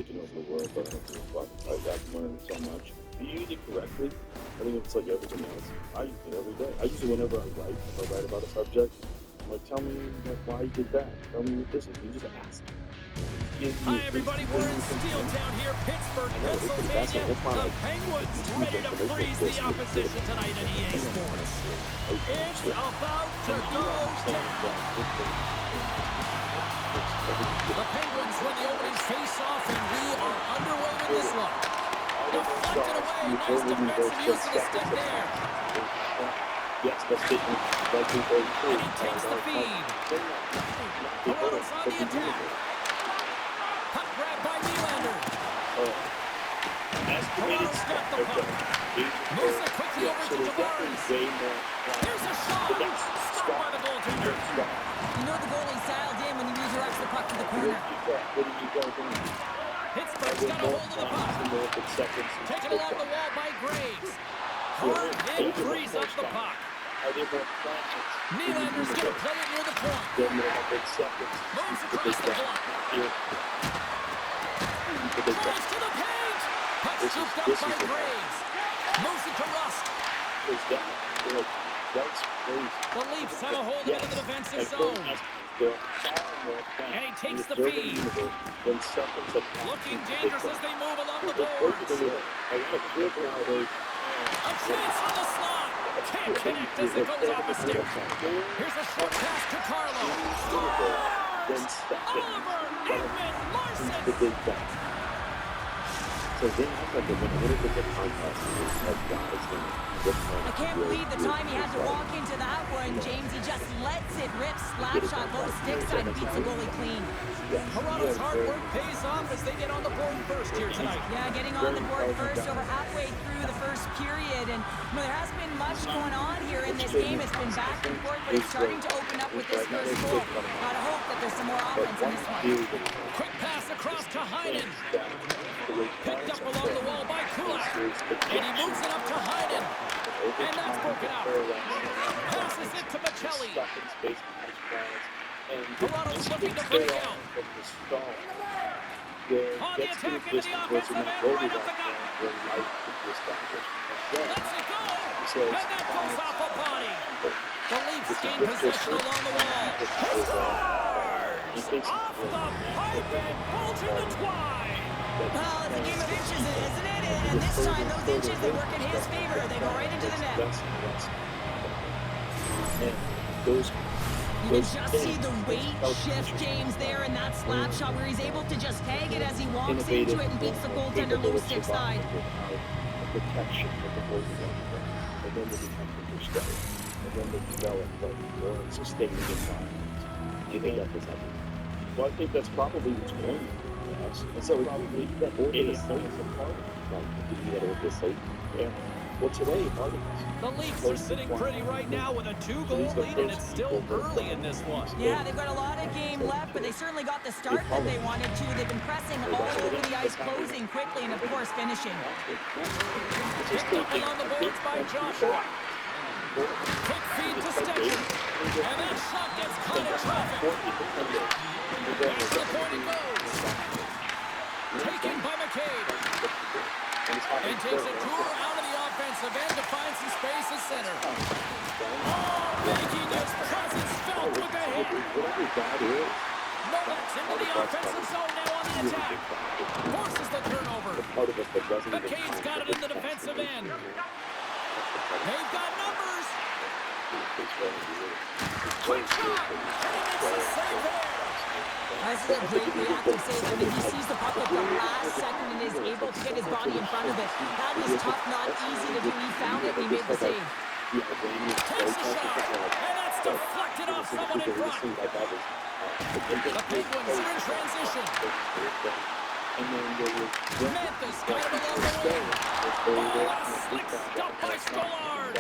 taking over the world, but I don't think I've learned so much. If you use it correctly, I think it's like everything else. I use it every day. I use it whenever I write. If I write about a subject, I'm like, tell me why you did that. Tell me what this is. You just ask. Hi, everybody. We're in Steeltown here, Pittsburgh, Pennsylvania. The Penguins ready to freeze the opposition tonight at EA Sports. It's about to go down. The Penguins win the opening face-off, and we are underway with this one. Deflected away. Nice defensive use of the stick there. Yes, that's it. And he takes the feed. Toronto's on the attack. Puck grab by Nylander. Toronto's got the puck. Moves it quickly over to Tavares. Here's a shot. Stopped by the goaltender. You know the goalie sailed in when he redirects the puck to the corner. Pittsburgh's got a hold of the puck. Taken along the wall by Graves. Hard hit, frees up the puck. Nylander's going to play it near the point. Moves across the block. Drives to the paint. Puck scooped up by Graves. Moves it to Rust. The Leafs have a hold of it in the defensive zone. And he takes the feed. Looking dangerous as they move along the boards. A chance on the slot. Can't connect as it goes off a stick. Here's a short pass to Carlo. Scores! Oliver Ekman-Larsson. So then I thought that when I look at the contest, I can't believe the time he had to walk into that one, James. He just lets it rip, slap shot, low stick side, and beats the goalie clean. Toronto's hard work pays off as they get on the board first here tonight. Yeah, getting on the board first over halfway through the first period. And there hasn't been much going on here in this game. It's been back and forth, but it's starting to open up with this first goal. Gotta hope that there's some more offense in this one. Quick pass across to Heinen. Picked up along the wall by Kulak. And he moves it up to Heinen. And that's broken out. Passes it to Machelli. Toronto's looking to break out. On the attack into the offensive end, right up the gut. Lets it go. And that goes off a body. The Leafs gain possession along the wall. Scores! Off the pipe and bolts into twine. Well, it's a game of inches, isn't it? And this time, those inches, they work in his favor. They go right into the net. You can just see the weight shift, James, there in that slap shot where he's able to just tag it as he walks into it and beats the goaltender low stick side. Protection of the whole and then they become understudy. And then they develop more sustaining environments. Do you think that was happening? Well, I think that's probably what's going on. And so probably that is a part of it. Yeah. Well, today, part of it. The Leafs are sitting pretty right now with a 2-goal lead, and it's still early in this one. Yeah, they've got a lot of game left, but they certainly got the start that they wanted to. They've been pressing all over the ice, closing quickly, and of course, finishing. Picked up along the boards by Joshua. Quick feed to Stetcher. And that shot gets caught in traffic. Past the point it goes. Taken by McCabe. And takes a tour out of the offensive end to find some space at center. Oh, making his presence felt with the hit. Novak's into the offensive zone now on the attack. Forces the turnover. McCabe's got it in the defensive end. They've got numbers. Quick shot. And he makes a save there. This is a great reactive save. I mean, he sees the puck at the last second and is able to get his body in front of it. That was tough, not easy to do. He found it and he made the save. Takes a shot, and that's deflected off someone in front. The Penguins are in transition. Memphis got him along the wing. Oh, a slick stop by Stolarz.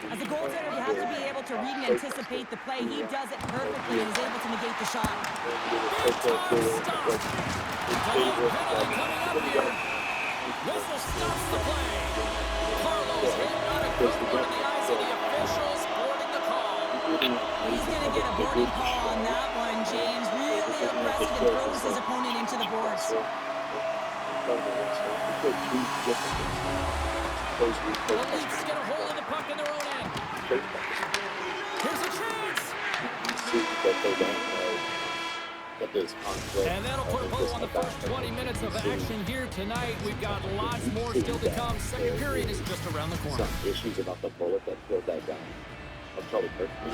As a goaltender, you have to be able to read and anticipate the play. He does it perfectly and is able to negate the shot. Big time stop. Penalty coming up here. Whistle stops the play. Carlo's hit not a good one in the eyes of the officials, boarding the call. He's going to get a boarding call on that one, James. Really impressive and throws his opponent into the boards. part of the race. So we feel two different things. Those we The Leafs get a hold of the puck in their own end. Here's a chance. You see that they don't know that there's conflict. And that'll put a bow on the first 20 minutes of action here tonight. We've got lots more still to come. Second period is just around the corner. Some issues about the bullet that killed that guy. I'm probably perfectly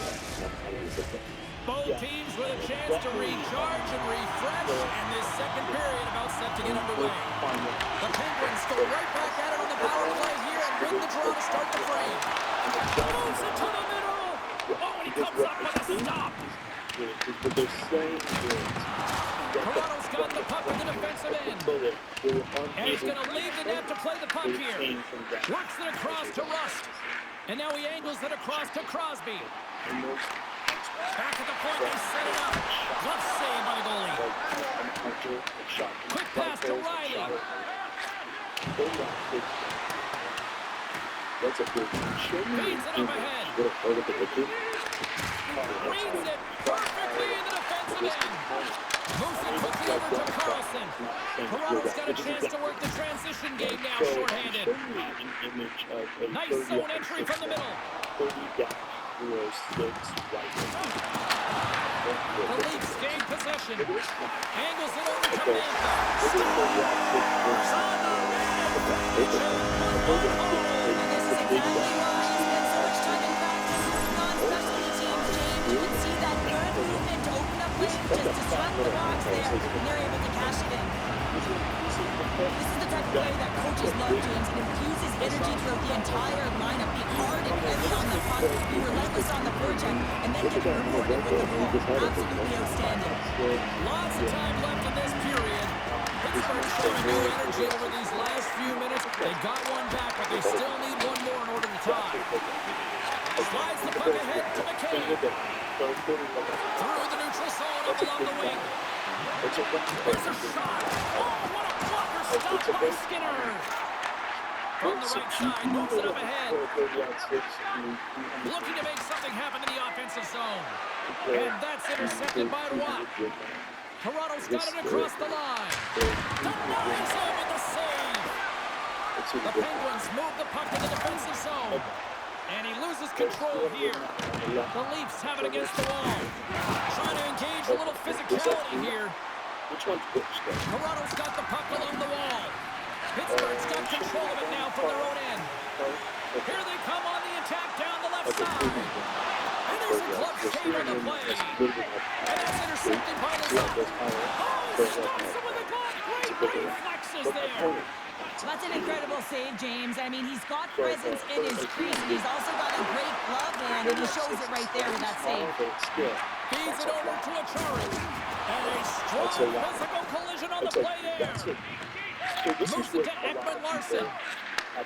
Both teams with a chance to recharge and refresh, and this second period about set to get underway. The Penguins go right back at it on the power play here and win the draw to start the frame. Moves it to the middle. Oh, and he comes up with a stop. What they're saying is Toronto's got the puck in the defensive end. And he's going to leave the net to play the puck here. Works it across to Rust. And now he angles it across to Crosby. Back at the point, they set it up. Glove save by the goalie. Quick pass to Riley. That's a good Feeds it up ahead. Reads it perfectly in the defensive end. Moves it quickly over to Carlson. Toronto's got a chance to work the transition game now, shorthanded. Nice zone entry from the middle. The Leafs gain possession. Angles it over to Mantha. Stars on the And this is exactly why he spent so much time in practice working on specialty teams, James. You can see that good movement to open up lanes, just disrupt the box there, and they're able to cash it in. This is the type of player that coaches love, James. It infuses energy throughout the entire lineup. Be hard and heavy on the puck, be relentless on the forecheck, and then get rewarded with the goal. Absolutely outstanding. Lots of time left in this period. Pittsburgh showing new energy over these last few minutes. They got one back, but they still need one more in order to tie. Slides the puck ahead to McCabe. Through the neutral zone up along the wing. There's a shot. Oh, what a blocker stop by Skinner. From the right side, moves it up ahead. Looking to make something happen in the offensive zone. And that's intercepted by Watt. Toronto's got it across the line. Denies him with the save. The Penguins move the puck to the defensive zone. And he loses control here. The Leafs have it against the wall. Trying to engage a little physicality here. Which one's which? Toronto's got the puck along the wall. Pittsburgh's got control of it now from their own end. Here they come on the attack down the left side. And there's a glove save on the play. And that's intercepted by the zone. Oh, stops him with a glove. Great reflexes there. That's an incredible save, James. I mean, he's got presence in his crease, and he's also got a great glove hand, and he shows it right there with that save. Feeds it over to Achari. And a strong physical collision on the play there. Moves it to Ekman Larson.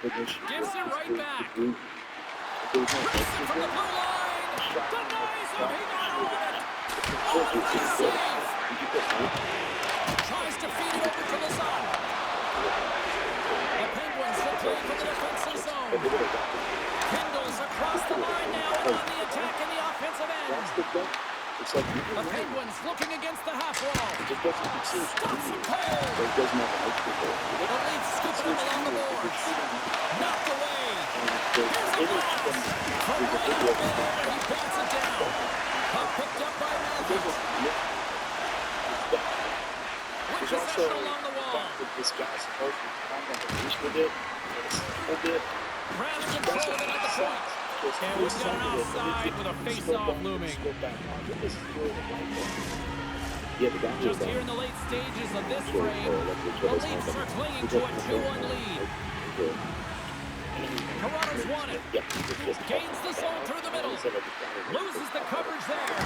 Gives it right back. Rips it from the blue line. Denies him. He got on it. Oh, nice save. Tries to feed it over to Lazar. The Penguins will play from the defensive zone. Kendall's across the line now and on the attack in the offensive end. The Penguins looking against the half wall. Stops him cold. The Leafs scoop him along the boards. Knocked away. Here's a pass. From right in the middle, he bats it down. Puck picked up by Matthews. With possession along the wall. This guy's supposed to come on the beach with it. Grabs control of it at the point. And we've got an offside with a face-off looming. Just here in the late stages of this frame, the Leafs are clinging to a 2-1 lead. Toronto's won it. Gains the zone through the middle. Loses the coverage there.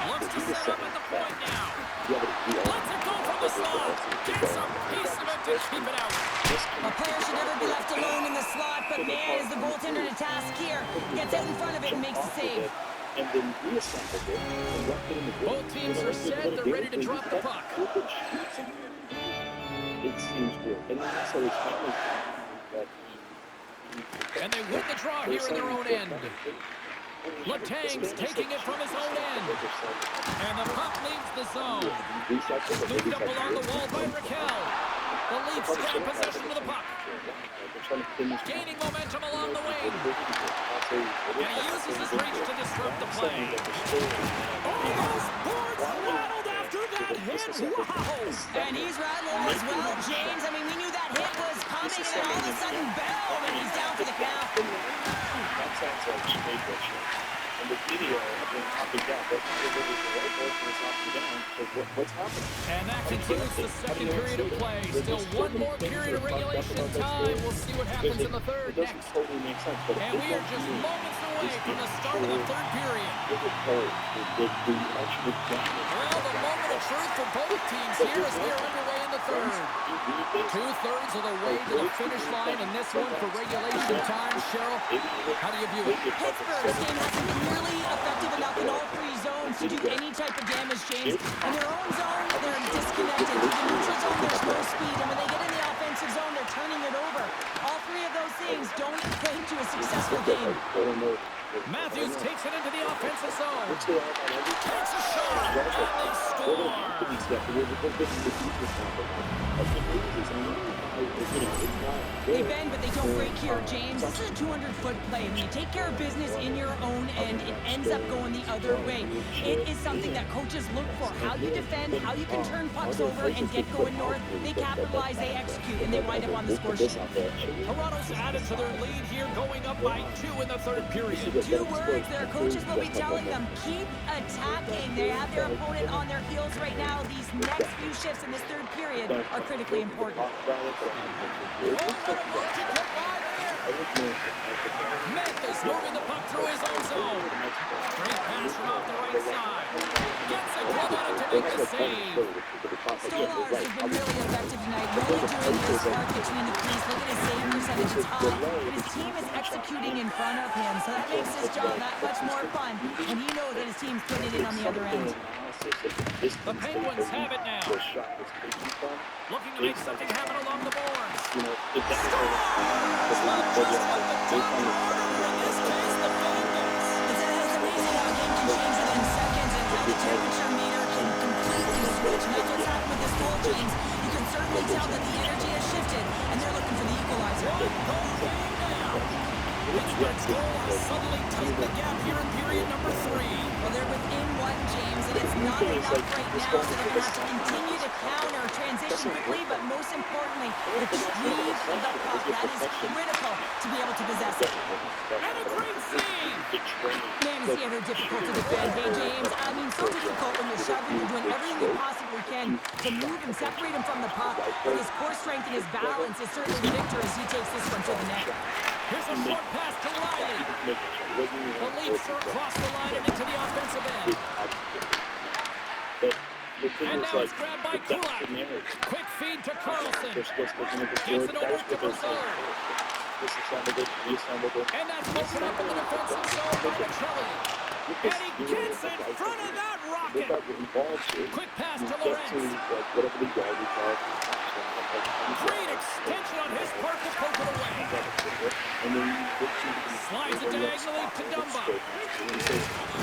Looks to set up at the point now. Lets it go from the slot. Gets a piece of it to keep it out. A player should never be left alone in the slot, but man, is the goaltender to task here. Gets out in front of it and makes the save. And then reassembled it and left it in the Both teams are set. They're ready to drop the puck. It seems weird. And then also his family that And they win the draw here in their own end. Letang's taking it from his own end. And the puck leaves the zone. Moved up along the wall by Raquel. The Leafs grab possession of the puck. Gaining momentum along the wing. And he uses his reach to disrupt the play. Oh, those boards rattled after that hit. Wow! And he's rattled as well, James. I mean, we knew that hit was coming, and then all of a sudden, boom, and he's down for the count. That sounds like straight pitching. And the video of him hopping down, but the right person is hopping down. So what's happening? And that concludes the second period of play. Still one more period of regulation time. We'll see what happens in the third It doesn't next. totally make sense. But And we are just moments away from the start of the third period. Well, the moment of truth for both teams here as we are underway in the third. 2/3 of the way to the finish line in this one for regulation time. Cheryl, how do you view it? Pittsburgh's game hasn't been really effective enough in all three zones to do any type of damage, James. In their own zone, they're disconnected. In the neutral zone, there's no speed. And when they get in the offensive zone, they're turning it over. All three of those things don't equate to a successful game. Matthews takes it into the offensive zone. Takes a shot, and they score. They bend, but they don't break here, James. This is a 200-foot play. When you take care of business in your own end, it ends up going the other way. It is something that coaches look for. How you defend, how you can turn pucks over and get going north. They capitalize, they execute, and they wind up on the score sheet. Toronto's added to their lead here, going up by 2 in the third period. 2 words their coaches will be telling them: keep attacking. They have their opponent on their heels right now. These next few shifts in this third period are critically important. Memphis moving the puck through his own zone. Great pass from off the right side. Gets a glove on it to make the save. Stolarz has been really effective tonight, really doing his part between the crease. Look at his save percentage, it's high, and his team is executing in front of him, so that makes his job that much more fun, and he knows that his team's putting it in on the other end. The Penguins have it now. Looking to make something happen along the boards. It's amazing how a game can change within seconds and how the temperature meter can completely switch. And that's what's happened with this goal, James. You can certainly tell that the energy has shifted, and they're looking for the equalizer. Pittsburgh's goal has suddenly tightened the gap here in period number 3. Well, they're within 1, James, and it's not enough right now, so they're going to have to continue to counter, transition quickly, but most importantly, retrieve the puck. That is critical to be able to possess it. And a great save! Man, is the other difficult to defend. Hey, James, I mean, so difficult when you're shoving, you're doing everything you possibly can to move and separate him from the puck. But his core strength and his balance is certainly the victor as he takes this one to the net. Here's a short pass to Riley. The Leafs are across the line and into the offensive end. And now it's grabbed by Kulak. Quick feed to Carlson. Gets it over to Brazil. And that's broken up in the defensive zone by Michelli. And he gets in front of that rocket. Quick pass to Lawrence. Great extension on his part to poke it away. Slides it diagonally to Dumba.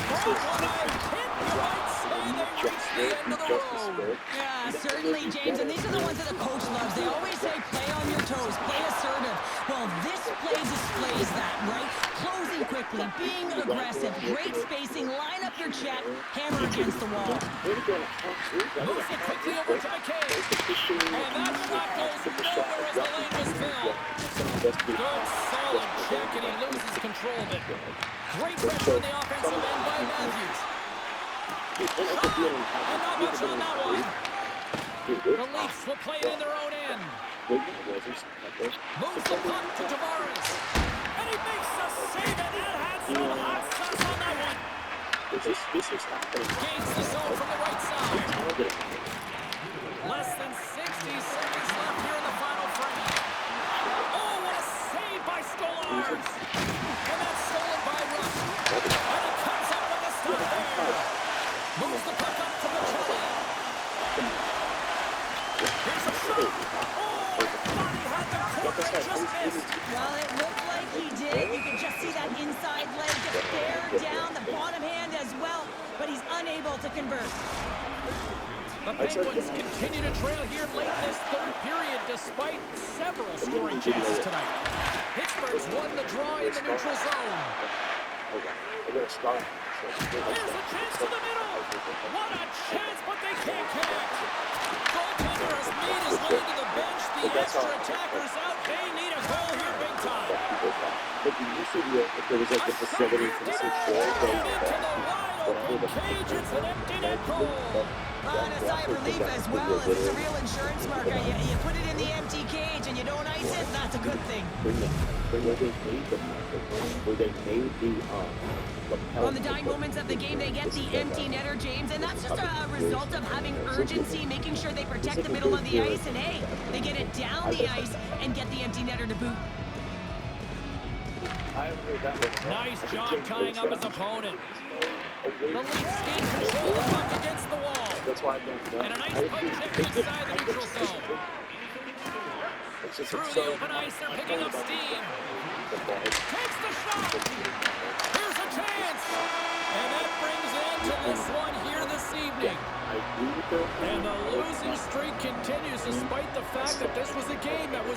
Oh, what a hit! You might say they reached the end of the road. Yeah, certainly, James, and these are the ones that the coach loves. They always say, play on your toes, play assertive. Well, this play displays that, right? Closing quickly, being aggressive, great spacing, line up your check, hammer against the wall. Moves it quickly over to McKay. And that shot goes nowhere as the lane was filled. Good, solid check, and he loses control of it. Great pressure in the offensive end by Matthews. And not much on that one. The Leafs will play it in their own end. Moves the puck to Tavares. And he makes a save, and that had some hot sauce on that one. Gains the zone from the right side. Less than 60 seconds left here in the final frame. Oh, what a save by Stolarz. And that's stolen by Rush. And he comes up with a stop there. Moves the puck up to Michelli. Here's a shot. Oh, body had the corner. just missed. Well, it looked like he did. You can just see that inside leg just bear down the bottom hand as well, but he's unable to convert. The Penguins continue to trail here late in this third period despite several scoring chances tonight. Pittsburgh's won the draw in the neutral zone. Hold on. I gotta start. There's a chance to the middle. What a chance, but they can't connect. Goaltender has made his way to the bench. The extra attackers out. They need a goal here big time. But you used to be if there was like a facility for 6 goals. And into the wide open cage. It's an empty net goal. And a sigh of relief as well. It's a real insurance marker. You put it in the empty cage and you don't ice it, that's a good thing. Where they made the where they made the On the dying moments of the game, they get the empty netter, James, and that's just a result of having urgency, making sure they protect the middle of the ice, and hey, they get it down the ice and get the empty netter to boot. Nice job tying up his opponent. The Leafs in control of the puck against the wall. That's why I don't know. And a nice poke check inside the neutral zone. Through the open ice, they're picking up steam. Takes the shot. Here's a chance. And that brings an end to this one here this evening. And the losing streak continues despite the fact that this was a game that was